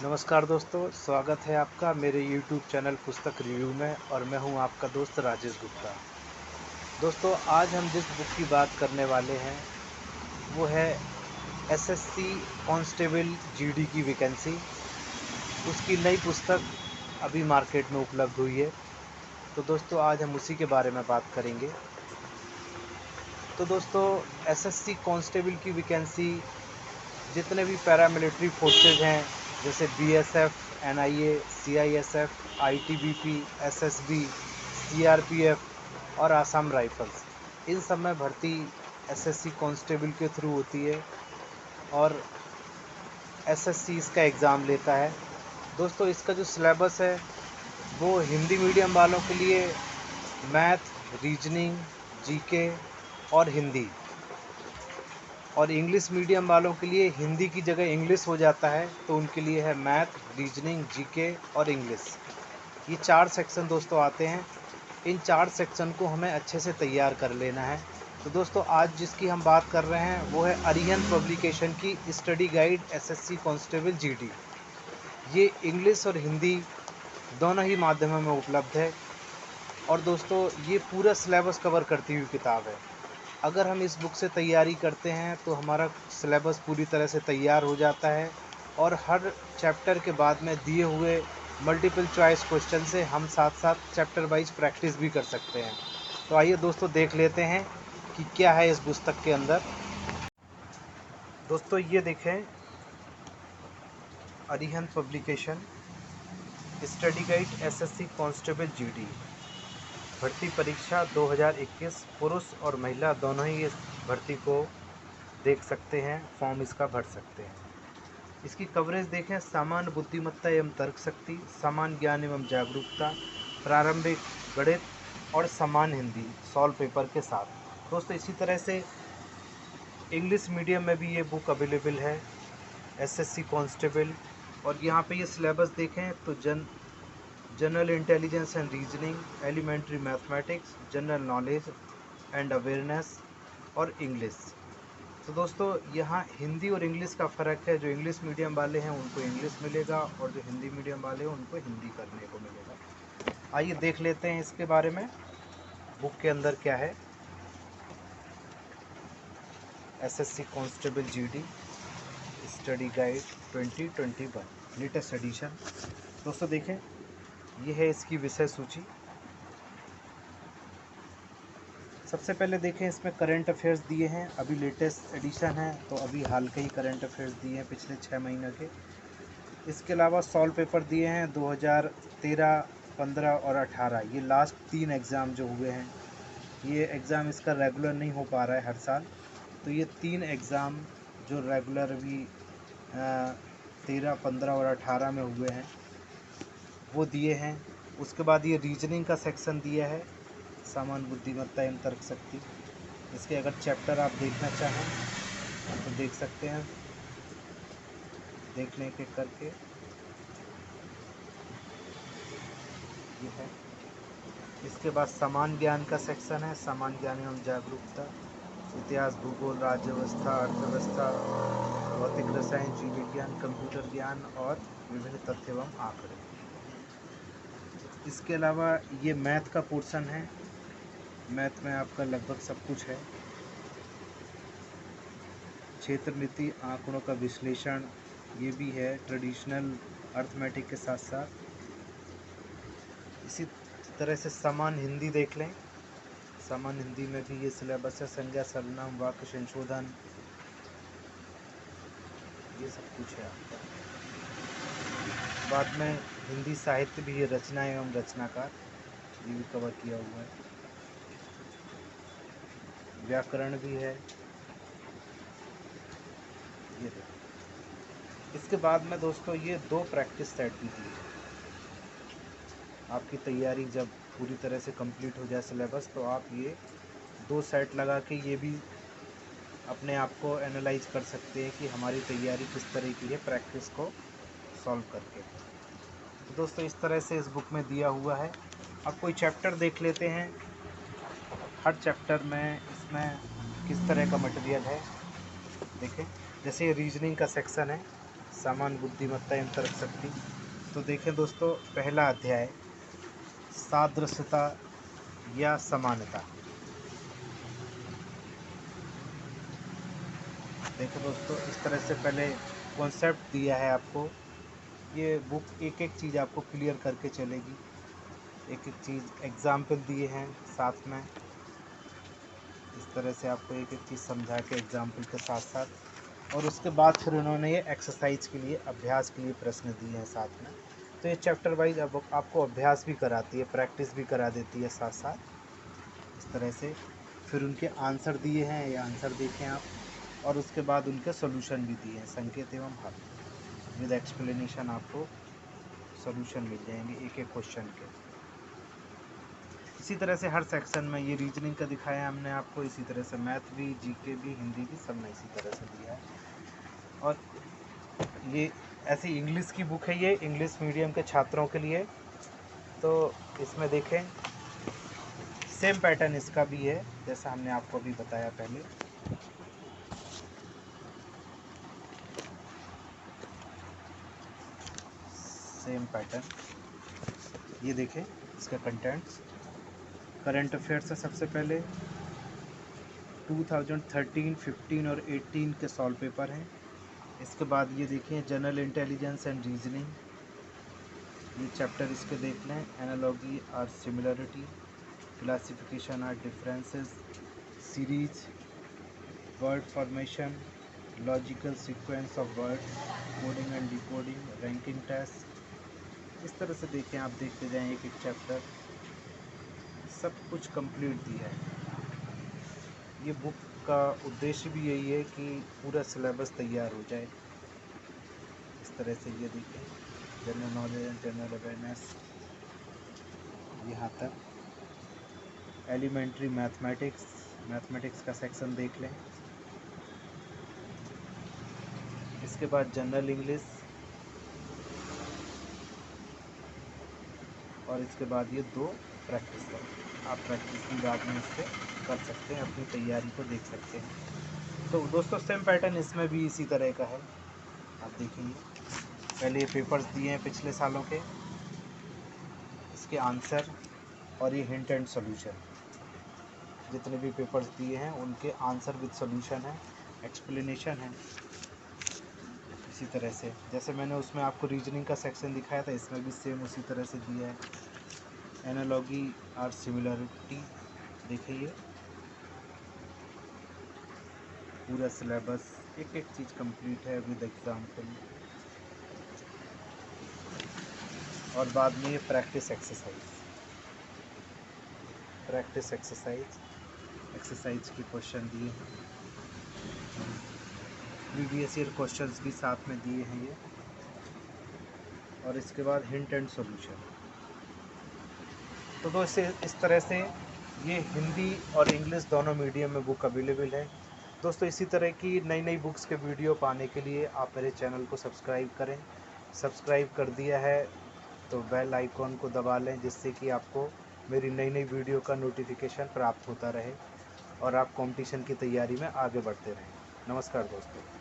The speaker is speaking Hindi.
नमस्कार दोस्तों, स्वागत है आपका मेरे YouTube चैनल पुस्तक रिव्यू में और मैं हूं आपका दोस्त राजेश गुप्ता। दोस्तों, आज हम जिस बुक की बात करने वाले हैं वो है एसएससी कांस्टेबल जीडी की वैकेंसी। उसकी नई पुस्तक अभी मार्केट में उपलब्ध हुई है। तो दोस्तों, आज हम उसी के बारे में बात करेंगे। तो दोस्तों, एसएससी कांस्टेबल की वैकेंसी जितने भी पैरामिलिट्री फोर्सेज हैं जैसे BSF, NIA, CISF, ITBP, SSB, CRPF और आसाम राइफल्स, इन सब में भर्ती एसएससी कांस्टेबल के थ्रू होती है और एसएससी इसका एग्ज़ाम लेता है। दोस्तों, इसका जो सिलेबस है वो हिंदी मीडियम वालों के लिए मैथ, रीजनिंग, जीके और हिंदी, और इंग्लिश मीडियम वालों के लिए हिंदी की जगह इंग्लिश हो जाता है, तो उनके लिए है मैथ, रीजनिंग, जीके और इंग्लिश। ये 4 सेक्शन दोस्तों आते हैं। इन 4 सेक्शन को हमें अच्छे से तैयार कर लेना है। तो दोस्तों, आज जिसकी हम बात कर रहे हैं वो है अरिहंत पब्लिकेशन की study guide SSC constable GD. ये इंग्लिश और हिंदी दोनों ही माध्यमों में उपलब्ध है और दोस्तों ये पूरा सिलेबस कवर करती हुई किताब है। अगर हम इस बुक से तैयारी करते हैं तो हमारा सिलेबस पूरी तरह से तैयार हो जाता है और हर चैप्टर के बाद में दिए हुए मल्टीपल चॉइस क्वेश्चन से हम साथ साथ चैप्टर वाइज प्रैक्टिस भी कर सकते हैं। तो आइए दोस्तों, देख लेते हैं कि क्या है इस पुस्तक के अंदर। दोस्तों, ये देखें, Arihant publication study guide SSC constable GD भर्ती परीक्षा 2021। पुरुष और महिला दोनों ही इस भर्ती को देख सकते हैं, फॉर्म इसका भर सकते हैं। इसकी कवरेज देखें, सामान्य बुद्धिमत्ता एवं तर्क शक्ति, सामान्य ज्ञान एवं जागरूकता, प्रारंभिक गणित और सामान्य हिंदी सॉल्व पेपर के साथ। दोस्तों, इसी तरह से इंग्लिश मीडियम में भी ये बुक अवेलेबल है एसएससी कांस्टेबल। और यहाँ पे ये सिलेबस देखें तो general intelligence and reasoning, elementary mathematics, general knowledge and awareness और इंग्लिश। तो दोस्तों, यहाँ हिंदी और इंग्लिश का फ़र्क है। जो इंग्लिश मीडियम वाले हैं उनको इंग्लिश मिलेगा और जो हिंदी मीडियम वाले हैं उनको हिंदी करने को मिलेगा। आइए देख लेते हैं इसके बारे में, बुक के अंदर क्या है। SSC constable GD study guide 2021 latest edition. दोस्तों देखें, ये है इसकी विषय सूची। सबसे पहले देखें, इसमें करंट अफेयर्स दिए हैं। अभी लेटेस्ट एडिशन है तो अभी हाल के ही करंट अफेयर्स दिए हैं पिछले 6 महीने के। इसके अलावा सॉल्व पेपर दिए हैं 2013, 15 और 18। ये लास्ट 3 एग्ज़ाम जो हुए हैं, ये एग्ज़ाम इसका रेगुलर नहीं हो पा रहा है हर साल, तो ये 3 एग्ज़ाम जो रेगुलर अभी 13, 15 और 18 में हुए हैं वो दिए हैं। उसके बाद ये रीजनिंग का सेक्शन दिया है, सामान्य बुद्धिमत्ता एवं तर्क शक्ति। इसके अगर चैप्टर आप देखना चाहें तो देख सकते हैं, देखने के करके ये है। इसके बाद सामान्य ज्ञान का सेक्शन है, सामान्य ज्ञान एवं जागरूकता, इतिहास, भूगोल, राज्य व्यवस्था, अर्थव्यवस्था, भौतिक रसायन, जीव विज्ञान, कंप्यूटर ज्ञान और विभिन्न तथ्य एवं आंकड़े। इसके अलावा ये मैथ का पोर्शन है। मैथ में आपका लगभग सब कुछ है। क्षेत्र नीति, आंकड़ों का विश्लेषण, ये भी है ट्रेडिशनल अर्थमेटिक के साथ साथ। इसी तरह से सामान्य हिंदी देख लें। सामान्य हिंदी में भी ये सिलेबस है, संज्ञा, सर्वनाम, वाक्य संशोधन, ये सब कुछ है आपका। बाद में हिंदी साहित्य भी है, रचना एवं रचनाकार, ये भी कवर किया हुआ है। व्याकरण भी है, ये देखो। इसके बाद में दोस्तों ये 2 प्रैक्टिस सेट भी दी है। आपकी तैयारी जब पूरी तरह से कंप्लीट हो जाए सिलेबस, तो आप ये 2 सेट लगा के ये भी अपने आप को एनालाइज कर सकते हैं कि हमारी तैयारी किस तरह की है, प्रैक्टिस को सॉल्व करके। तो दोस्तों, इस तरह से इस बुक में दिया हुआ है। अब कोई चैप्टर देख लेते हैं, हर चैप्टर में इसमें किस तरह का मटेरियल है। देखें, जैसे रीजनिंग का सेक्शन है, सामान्य बुद्धिमत्ता एवं तर्क शक्ति। तो देखें दोस्तों, पहला अध्याय सादृश्यता या समानता। देखो दोस्तों, इस तरह से पहले कॉन्सेप्ट दिया है आपको। ये बुक एक एक चीज़ आपको क्लियर करके चलेगी, एक एक चीज़ एग्जाम्पल दिए हैं साथ में। इस तरह से आपको एक एक चीज़ समझा के एग्जाम्पल के साथ साथ, और उसके बाद फिर उन्होंने ये एक्सरसाइज के लिए, अभ्यास के लिए प्रश्न दिए हैं साथ में। तो ये चैप्टर वाइज अब आपको अभ्यास भी कराती है, प्रैक्टिस भी करा देती है साथ साथ। इस तरह से फिर उनके आंसर दिए हैं, ये आंसर देखें आप, और उसके बाद उनके सॉल्यूशन भी दिए हैं, संकेत एवं हल विद एक्सप्लेनेशन। आपको सॉल्यूशन मिल जाएंगे एक एक क्वेश्चन के। इसी तरह से हर सेक्शन में ये रीजनिंग का दिखाया हमने आपको, इसी तरह से मैथ भी, जीके भी, हिंदी भी, सब में इसी तरह से दिया है। और ये ऐसी इंग्लिश की बुक है, ये इंग्लिश मीडियम के छात्रों के लिए। तो इसमें देखें सेम पैटर्न इसका भी है, जैसा हमने आपको अभी बताया पहले। सेम पैटर्न, ये देखें इसका कंटेंट्स। करंट अफेयर्स है सबसे पहले, 2013, 15 और 18 के सॉल्व पेपर हैं। इसके बाद ये देखिए जनरल इंटेलिजेंस एंड रीजनिंग, ये चैप्टर इसके देख लें। एनालॉजी और सिमिलरिटी, क्लासिफिकेशन और differences, series, word formation, logical sequence of words, coding and decoding, ranking test. इस तरह से देखें, आप देखते जाएं एक एक चैप्टर, सब कुछ कंप्लीट दिया है। ये बुक का उद्देश्य भी यही है कि पूरा सिलेबस तैयार हो जाए। इस तरह से ये देखें, general knowledge and general awareness, यहाँ तक एलिमेंट्री मैथमेटिक्स, मैथमेटिक्स का सेक्शन देख लें। इसके बाद जनरल इंग्लिश, और इसके बाद ये 2 प्रैक्टिस है। आप प्रैक्टिस भी बाद में इससे कर सकते हैं, अपनी तैयारी को देख सकते हैं। तो दोस्तों सेम पैटर्न इसमें भी इसी तरह का है। आप देखिए, पहले ये पेपर्स दिए हैं पिछले सालों के, इसके आंसर, और ये हिंट एंड सॉल्यूशन। जितने भी पेपर्स दिए हैं उनके आंसर विद सॉल्यूशन है, एक्सप्लेनेशन है। इसी तरह से जैसे मैंने उसमें आपको रीजनिंग का सेक्शन दिखाया था, इसमें भी सेम उसी तरह से दिया है। एनालॉजी और सिमिलरिटी, देखिए पूरा सिलेबस, एक एक चीज़ कंप्लीट है विद एग्जाम्पल। और बाद में ये practice exercise, practice exercise, exercise के क्वेश्चन दिए हैं, प्रीवियस ईयर क्वेश्चंस भी साथ में दिए हैं ये। और इसके बाद हिंट एंड सॉल्यूशन। तो दोस्तों इस तरह से ये हिंदी और इंग्लिश दोनों मीडियम में बुक अवेलेबल है। दोस्तों इसी तरह की नई नई बुक्स के वीडियो पाने के लिए आप मेरे चैनल को सब्सक्राइब करें। सब्सक्राइब कर दिया है तो बेल आइकॉन को दबा लें, जिससे कि आपको मेरी नई नई वीडियो का नोटिफिकेशन प्राप्त होता रहे और आप कंपटीशन की तैयारी में आगे बढ़ते रहें। नमस्कार दोस्तों।